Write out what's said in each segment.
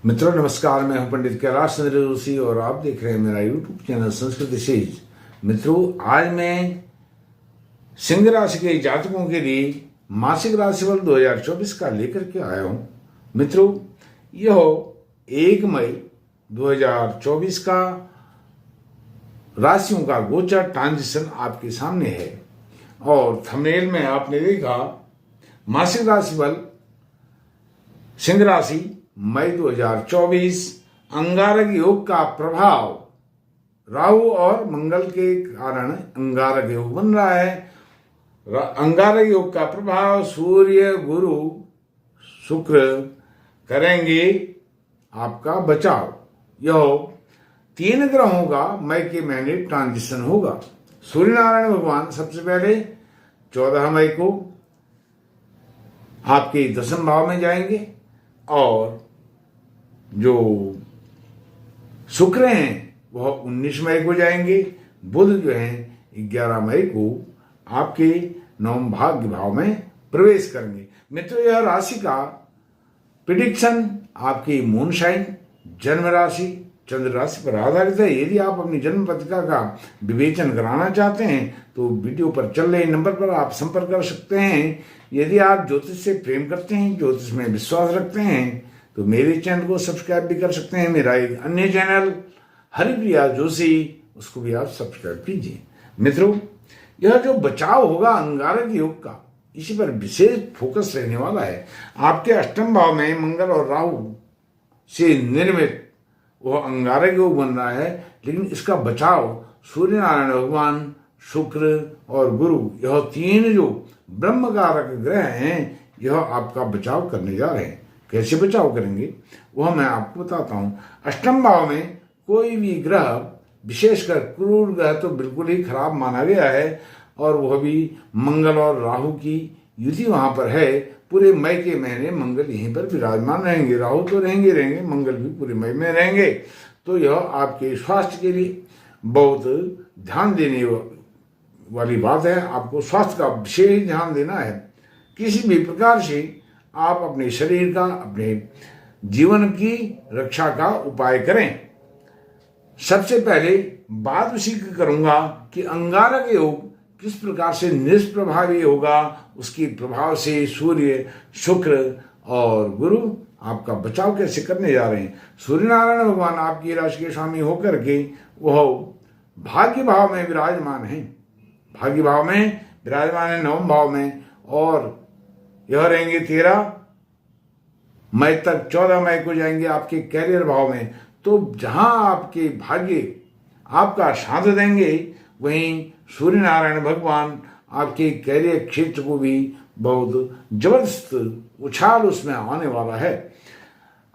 मित्रों नमस्कार, मैं हूं पंडित कैलाश चंद्र जोशी और आप देख रहे हैं मेरा यूट्यूब चैनल संस्कृत सीरीज। मित्रों, आज मैं सिंह राशि के जातकों के लिए मासिक राशिफल 2024 का लेकर के आया हूं। मित्रों, यह 1 मई 2024 का राशियों का गोचर ट्रांजिशन आपके सामने है और थंबनेल में आपने देखा मासिक राशिफल सिंह राशि मई 2024 अंगारक योग का प्रभाव राहु और मंगल के कारण अंगारक योग बन रहा है। अंगारक योग का प्रभाव सूर्य गुरु शुक्र करेंगे आपका बचाव। यह 3 ग्रहों का मई के महीने ट्रांजिशन होगा। सूर्य नारायण भगवान सबसे पहले 14 मई को आपके 10वें भाव में जाएंगे और जो शुक्र हैं वह 19 मई को जाएंगे। बुध जो है 11 मई को आपके 9वें भाग्य भाव में प्रवेश करेंगे। मित्रों, यह राशि का प्रिडिक्शन आपकी मून साइन जन्म राशि चंद्र राशि पर आधारित है। यदि आप अपनी जन्म पत्रिका का विवेचन कराना चाहते हैं तो वीडियो पर चल रहे नंबर पर आप संपर्क कर सकते हैं। यदि आप ज्योतिष से प्रेम करते हैं, ज्योतिष में विश्वास रखते हैं तो मेरे चैनल को सब्सक्राइब भी कर सकते हैं। मेरा एक अन्य चैनल हरिप्रिया जोशी, उसको भी आप सब्सक्राइब कीजिए। मित्रों, यह जो बचाव होगा अंगारक योग का, इसी पर विशेष फोकस रहने वाला है। आपके 8वें भाव में मंगल और राहु से निर्मित वह अंगारक योग बन रहा है, लेकिन इसका बचाव सूर्य नारायण भगवान शुक्र और गुरु, यह 3 जो ब्रह्मकारक ग्रह हैं, यह आपका बचाव करने जा रहे हैं। कैसे बचाव करेंगे वह मैं आपको बताता हूं। 8वें भाव में कोई भी ग्रह, विशेषकर क्रूर ग्रह तो बिल्कुल ही खराब माना गया है और वह भी मंगल और राहु की युति वहां पर है। पूरे मई के महीने मंगल यहीं पर विराजमान रहेंगे। राहु तो रहेंगे, मंगल भी पूरे मई में रहेंगे। तो यह आपके स्वास्थ्य के लिए बहुत ध्यान देने वाली बात है। आपको स्वास्थ्य का विशेष ध्यान देना है। किसी भी प्रकार से आप अपने शरीर का, अपने जीवन की रक्षा का उपाय करें। सबसे पहले बात उसी की करूंगा कि अंगारक योग किस प्रकार से निष्प्रभावी होगा। उसके प्रभाव से सूर्य शुक्र और गुरु आपका बचाव कैसे करने जा रहे हैं। सूर्य नारायण भगवान आपकी राशि के स्वामी होकर के वह भाग्य भाव में विराजमान है। भाग्य भाव में विराजमान है 9वें भाव में, और यह रहेंगे 13 मई तक। 14 मई को जाएंगे आपके कैरियर भाव में। तो जहां आपके भाग्य आपका साथ देंगे, वहीं सूर्य नारायण भगवान आपके कैरियर क्षेत्र को भी बहुत जबरदस्त उछाल उसमें आने वाला है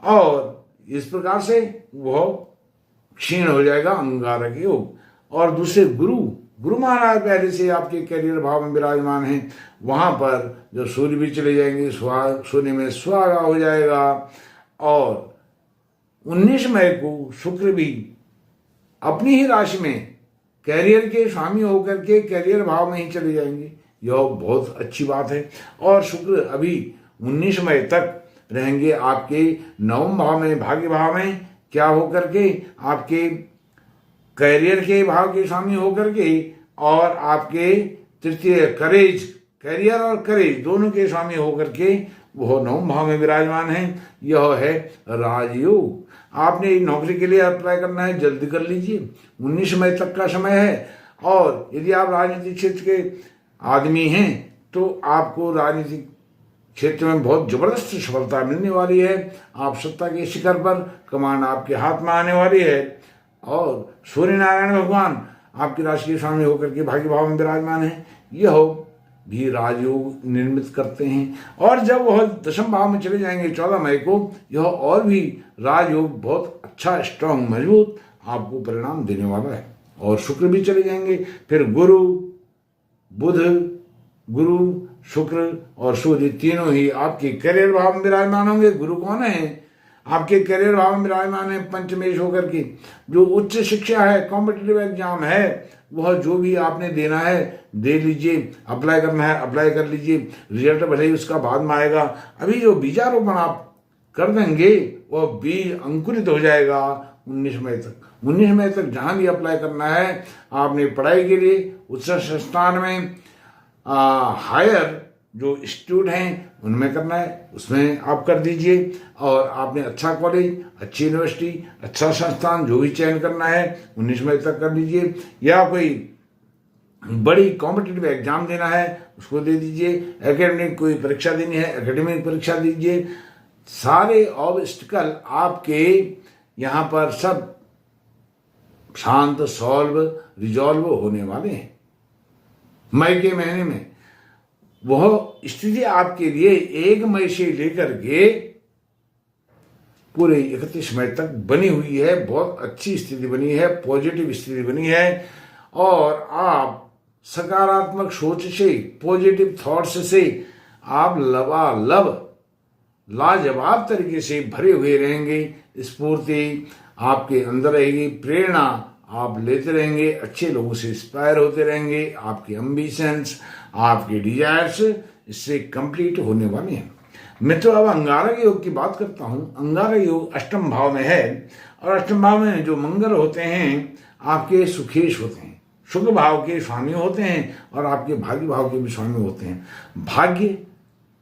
और इस प्रकार से वह क्षीण हो जाएगा अंगारक योग। और दूसरे गुरु महाराज पहले से आपके कैरियर भाव में विराजमान हैं। वहां पर जो सूर्य भी चले जाएंगे, सूर्य में सुहागा हो जाएगा। और 19 मई को शुक्र भी अपनी ही राशि में कैरियर के स्वामी होकर के कैरियर भाव में ही चले जाएंगे। यह बहुत अच्छी बात है। और शुक्र अभी 19 मई तक रहेंगे आपके 9वें भाव में, भाग्य भाव में, क्या होकर के आपके कैरियर के भाव के स्वामी होकर के, और आपके तृतीय कैरियर और करेज दोनों के स्वामी होकर के वह 9वें भाव में विराजमान है। यह है राजयोग। आपने नौकरी के लिए अप्लाई करना है, जल्दी कर लीजिए। 19 मई तक का समय है। और यदि आप राजनीतिक क्षेत्र के आदमी हैं तो आपको राजनीतिक क्षेत्र में बहुत जबरदस्त सफलता मिलने वाली है। आप सत्ता के शिखर पर, कमान आपके हाथ में आने वाली है। और सूर्य नारायण भगवान आपकी राशि के स्वामी होकर के भाग्य भाव में विराजमान है। यह भी राजयोग निर्मित करते हैं। और जब वह 10वें भाव में चले जाएंगे 14 मई को, यह और भी राजयोग बहुत अच्छा, स्ट्रांग, मजबूत आपको परिणाम देने वाला है। और शुक्र भी चले जाएंगे। फिर गुरु शुक्र और सूर्य तीनों ही आपके करियर भाव में विराजमान होंगे। गुरु कौन है? आपके करियर भाव में विराजमान है पंचमेश होकर के। जो उच्च शिक्षा है, कॉम्पिटिटिव एग्जाम है, वह जो भी आपने देना है दे लीजिए। अप्लाई करना है अप्लाई कर लीजिए। रिजल्ट भले ही उसका बाद में आएगा। अभी जो बीजारोपण आप कर देंगे, वह बीज अंकुरित हो जाएगा 19 मई तक। 19 मई तक जहां भी अप्लाई करना है आपने पढ़ाई के लिए उच्च संस्थान में, हायर जो इंस्टीट्यूट हैं उनमें करना है, उसमें आप कर दीजिए। और आपने अच्छा कॉलेज, अच्छी यूनिवर्सिटी, अच्छा संस्थान जो भी चयन करना है 19 मई तक कर लीजिए। या कोई बड़ी कॉम्पिटिटिव एग्जाम देना है उसको दे दीजिए, एकेडमिक कोई परीक्षा देनी है एकेडमिक परीक्षा दीजिए। सारे ऑब्स्टिकल आपके यहाँ पर सब शांत, सॉल्व, रिजॉल्व होने वाले हैं मई के महीने में। वह स्थिति आपके लिए 1 मई से लेकर के पूरे 31 मई तक बनी हुई है। बहुत अच्छी स्थिति बनी है, पॉजिटिव स्थिति बनी है। और आप सकारात्मक सोच से, पॉजिटिव थॉट्स से आप लबालब लाजवाब तरीके से भरे हुए रहेंगे। स्फूर्ति आपके अंदर रहेगी, प्रेरणा आप लेते रहेंगे, अच्छे लोगों से इंस्पायर होते रहेंगे। आपके एम्बिशंस, आपके डिजायर्स इससे कंप्लीट होने वाले हैं। मित्रों, अब अंगारक योग की बात करता हूं। अंगारक योग अष्टम भाव में है और अष्टम भाव में जो मंगल होते हैं आपके सुखेश होते हैं, शुभ भाव के स्वामी होते हैं और आपके भाग्य भाव के भी स्वामी होते हैं। भाग्य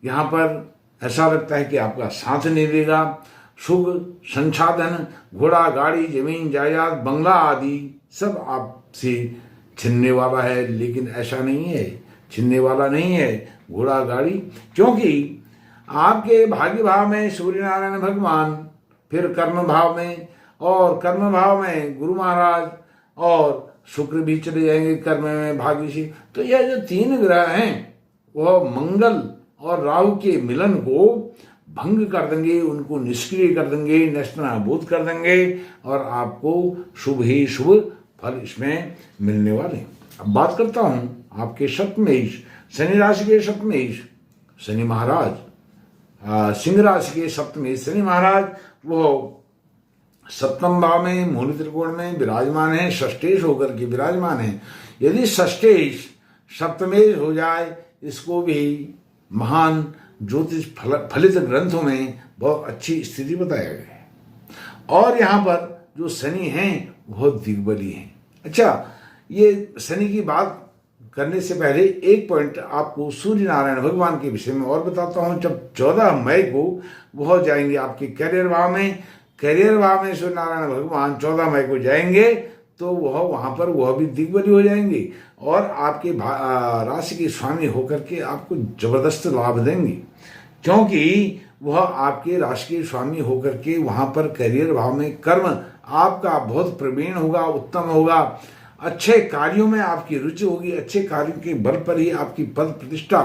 यहाँ पर ऐसा लगता है कि आपका साथ नहीं देगा। सुख, संसाधन, घोड़ा, गाड़ी, जमीन, जायदाद, बंगला आदि सब आपसे छिनने वाला है, लेकिन ऐसा नहीं है, छिनने वाला नहीं है घोड़ा, गाड़ी। क्योंकि आपके भाग्य भाव में सूर्य नारायण भगवान, फिर कर्म भाव में, और कर्म भाव में गुरु महाराज और शुक्र भी चले जाएंगे कर्म में भाग्य से। तो यह जो 3 ग्रह हैं वह मंगल और राहु के मिलन को भंग कर देंगे, उनको निष्क्रिय कर देंगे, नष्टनाबूद कर देंगे और आपको शुभ ही शुभ फल इसमें मिलने वाले। अब बात करता हूं आपके सप्तमेश, शनि राशि के सप्तमेश शनि महाराज, सिंह राशि के सप्तमेश शनि महाराज, वो सप्तम भाव में मूल त्रिकोण में विराजमान है, षष्ठेश होकर के विराजमान है। यदि षष्ठेश सप्तमेश हो जाए, इसको भी महान ज्योतिष फलित ग्रंथों में बहुत अच्छी स्थिति बताया गया है। और यहाँ पर जो शनि हैं बहुत दिग्बली हैं। अच्छा, ये शनि की बात करने से पहले एक पॉइंट आपको सूर्य नारायण भगवान के विषय में और बताता हूँ। जब 14 मई को वह जाएंगे आपके करियर भाव में, करियर भाव में सूर्य नारायण भगवान 14 मई को जाएंगे तो वहां पर वह भी दिग्बली हो जाएंगे और आपके राशि के स्वामी होकर के आपको जबरदस्त लाभ देंगे। क्योंकि वह आपके राशि के स्वामी होकर के वहां पर करियर भाव में कर्म आपका बहुत प्रवीण होगा, उत्तम होगा, अच्छे कार्यों में आपकी रुचि होगी, अच्छे कार्यों के बल पर ही आपकी पद प्रतिष्ठा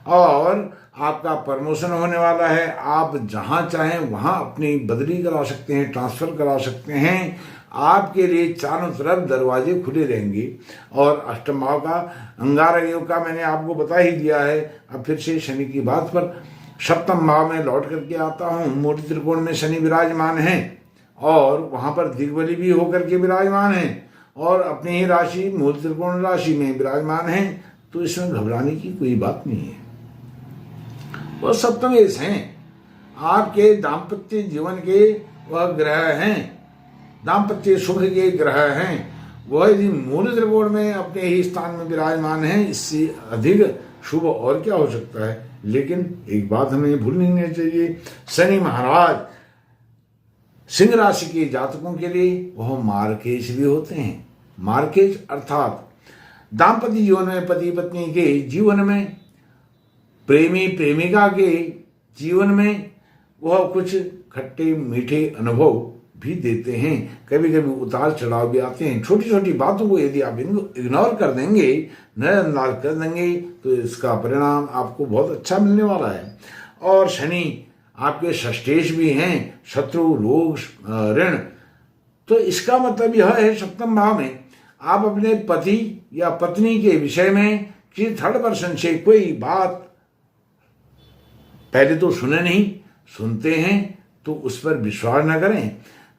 और आपका प्रमोशन होने वाला है। आप जहां चाहें वहां अपनी बदली करा सकते हैं, ट्रांसफर करा सकते हैं। आपके लिए चारों तरफ दरवाजे खुले रहेंगे। और अष्टम भाव का अंगारक योग का मैंने आपको बता ही दिया है। अब फिर से शनि की बात पर सप्तम भाव में लौट करके आता हूँ। मूल त्रिकोण में शनि विराजमान है और वहां पर दिग्बली भी होकर के विराजमान है और अपनी ही राशि मूल त्रिकोण राशि में विराजमान है। तो इसमें घबराने की कोई बात नहीं है। वह सप्तमेश हैं, आपके दाम्पत्य जीवन के वह ग्रह हैं, दाम्पत्य सुख के ग्रह हैं। वह यदि मूल त्रिकोण में अपने ही स्थान में विराजमान है, इससे अधिक शुभ और क्या हो सकता है। लेकिन एक बात हमें भूलनी नहीं चाहिए, शनि महाराज सिंह राशि के जातकों के लिए वह मार्केश भी होते हैं। मार्केश अर्थात दाम्पत्य जीवन में पति पत्नी के जीवन में, प्रेमी प्रेमिका के जीवन में वह कुछ खट्टे मीठे अनुभव भी देते हैं। कभी कभी उतार चढ़ाव भी आते हैं। छोटी छोटी बातों को यदि आप इग्नोर कर देंगे, नजरअंदाज कर देंगे, तो इसका परिणाम आपको बहुत अच्छा मिलने वाला है। और शनि आपके षष्ठेश भी हैं, शत्रु, रोग, ऋण। तो इसका मतलब यह है सप्तम भाव में आप अपने पति या पत्नी के विषय में किसी थर्ड पर्सन से कोई बात पहले तो सुने नहीं, सुनते हैं तो उस पर विश्वास न करें,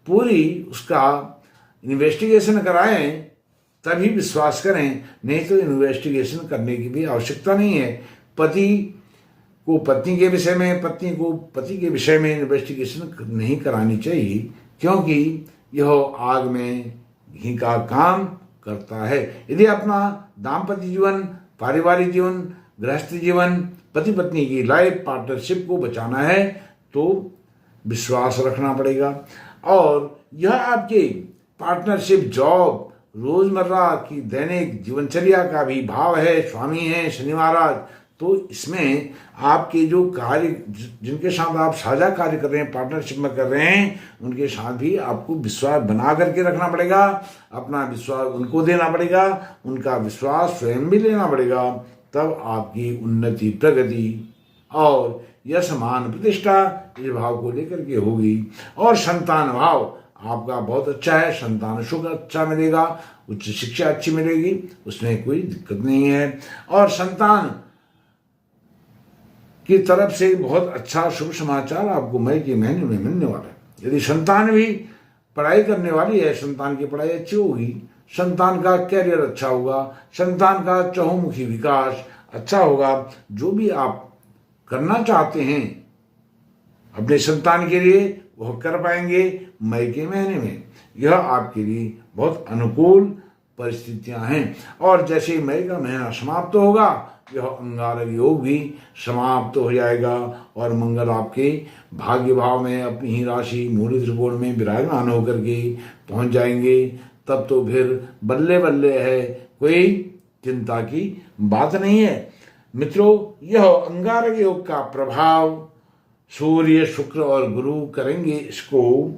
पूरी उसका इन्वेस्टिगेशन कराएं तभी विश्वास करें, नहीं तो इन्वेस्टिगेशन करने की भी आवश्यकता नहीं है। पति को पत्नी के विषय में, पत्नी को पति के विषय में इन्वेस्टिगेशन नहीं करानी चाहिए, क्योंकि यह आग में घी का काम करता है। यदि अपना दाम्पत्य जीवन, पारिवारिक जीवन, गृहस्थ जीवन, पति पत्नी की लाइफ पार्टनरशिप को बचाना है तो विश्वास रखना पड़ेगा। और यह आपके पार्टनरशिप, जॉब, रोजमर्रा की दैनिक जीवनचर्या का भी भाव है, स्वामी है शनि महाराज। तो इसमें आपके जो कार्य, जिनके साथ आप साझा कार्य कर रहे हैं, पार्टनरशिप में कर रहे हैं, उनके साथ भी आपको विश्वास बना करके रखना पड़ेगा। अपना विश्वास उनको देना पड़ेगा, उनका विश्वास स्वयं भी लेना पड़ेगा। तब आपकी उन्नति, प्रगति और यश, मान, प्रतिष्ठा इस भाव को लेकर के होगी। और संतान भाव आपका बहुत अच्छा है, संतान सुख अच्छा मिलेगा, उच्च शिक्षा अच्छी मिलेगी, उसमें कोई दिक्कत नहीं है। और संतान की तरफ से बहुत अच्छा शुभ समाचार आपको मई के महीने में मिलने वाला है। यदि संतान भी पढ़ाई करने वाली है, संतान की पढ़ाई अच्छी होगी, संतान का कैरियर अच्छा होगा, संतान का चहुमुखी विकास अच्छा होगा। जो भी आप करना चाहते हैं अपने संतान के लिए, वह कर पाएंगे मई के महीने में। यह आपके लिए बहुत अनुकूल परिस्थितियां हैं। और जैसे मई का महीना समाप्त होगा, यह अंगारक योग भी समाप्त हो जाएगा और मंगल आपके भाग्य भाव में अपनी ही राशि मूल त्रिकोण में विराजमान होकर के पहुंच जाएंगे। तब तो फिर बल्ले बल्ले है, कोई चिंता की बात नहीं है। मित्रों, यह अंगारक योग का प्रभाव सूर्य, शुक्र और गुरु करेंगे इसको,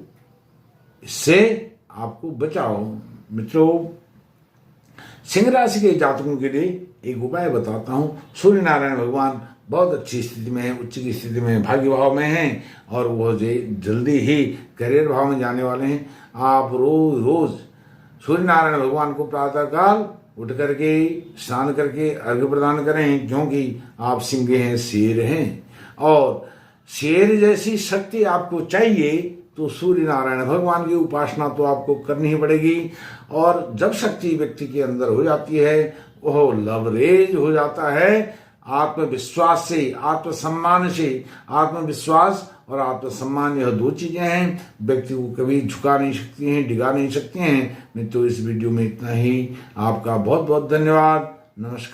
इससे आपको बचाओ। मित्रों, सिंह राशि के जातकों के लिए एक उपाय बताता हूँ। सूर्य नारायण भगवान बहुत अच्छी स्थिति में है, उच्च की स्थिति में, भाग्य भाव में हैं और वह जल्दी ही करियर भाव में जाने वाले हैं। आप रोज सूर्य नारायण भगवान को प्रातःकाल उठ करके स्नान करके अर्घ्य प्रदान करें, क्योंकि आप सिंह हैं, शेर हैं और शेर जैसी शक्ति आपको चाहिए तो सूर्य नारायण भगवान की उपासना तो आपको करनी ही पड़ेगी। और जब शक्ति व्यक्ति के अंदर हो जाती है, वह लवरेज हो जाता है आत्मविश्वास से, आत्मसम्मान से। आत्मविश्वास और आत्मसम्मान, यह दो चीजें हैं, व्यक्ति को कभी झुका नहीं सकती हैं, डिगा नहीं सकती हैं। मैं तो इस वीडियो में इतना ही। आपका बहुत बहुत धन्यवाद। नमस्कार।